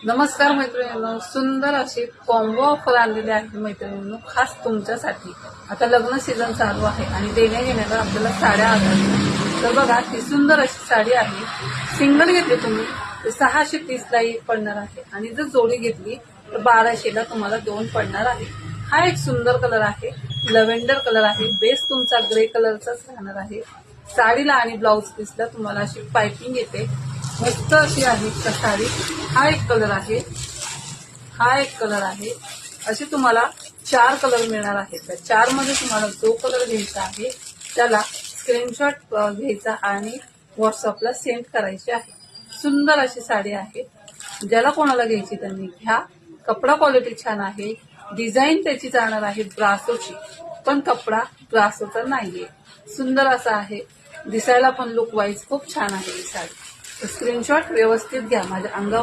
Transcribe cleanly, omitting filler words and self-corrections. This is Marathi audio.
नमस्कार मैत्रिणींनो, सुंदर अशी कॉम्बो ऑफर आणलेली आहे मैत्रिणींनो, खास तुमच्यासाठी. आता लग्न सीझन चालू आहे आणि देण्या घेण्याला आपल्याला साड्या आढळतात. तर बघा, ही सुंदर अशी साडी आहे. सिंगल घेतली तुम्ही तर 630ला एक पडणार आहे आणि जर जोडी घेतली तर 1200ला तुम्हाला 2 पडणार आहे. हा एक सुंदर कलर आहे, लव्हेंडर कलर आहे. बेस तुमचा ग्रे कलरचाच राहणार आहे. साडीला आणि ब्लाउज पीसला तुम्हाला अशी पाइपिंग येते. मस्त अशी आहे साडी. हा एक कलर आहे, हा एक कलर आहे. असे तुम्हाला 4 कलर मिळणार आहेत. त्या 4 मध्ये तुम्हाला जो कलर घ्यायचा आहे त्याला स्क्रीनशॉट घ्यायचा आणि व्हॉट्सअपला सेंड करायची आहे. सुंदर अशी साडी आहे. ज्याला कोणाला घ्यायची त्यांनी घ्या. कपडा क्वालिटी छान आहे. डिझाईन त्याची जाणार आहे ब्रासोची, पण कपडा ब्रासोचा नाहीये. सुंदर असा आहे. दिसायला पण लुक वाईज खूप छान आहे ही साडी. स्क्रीनशॉट व्यवस्थित घ्या. माझ्या अंगावर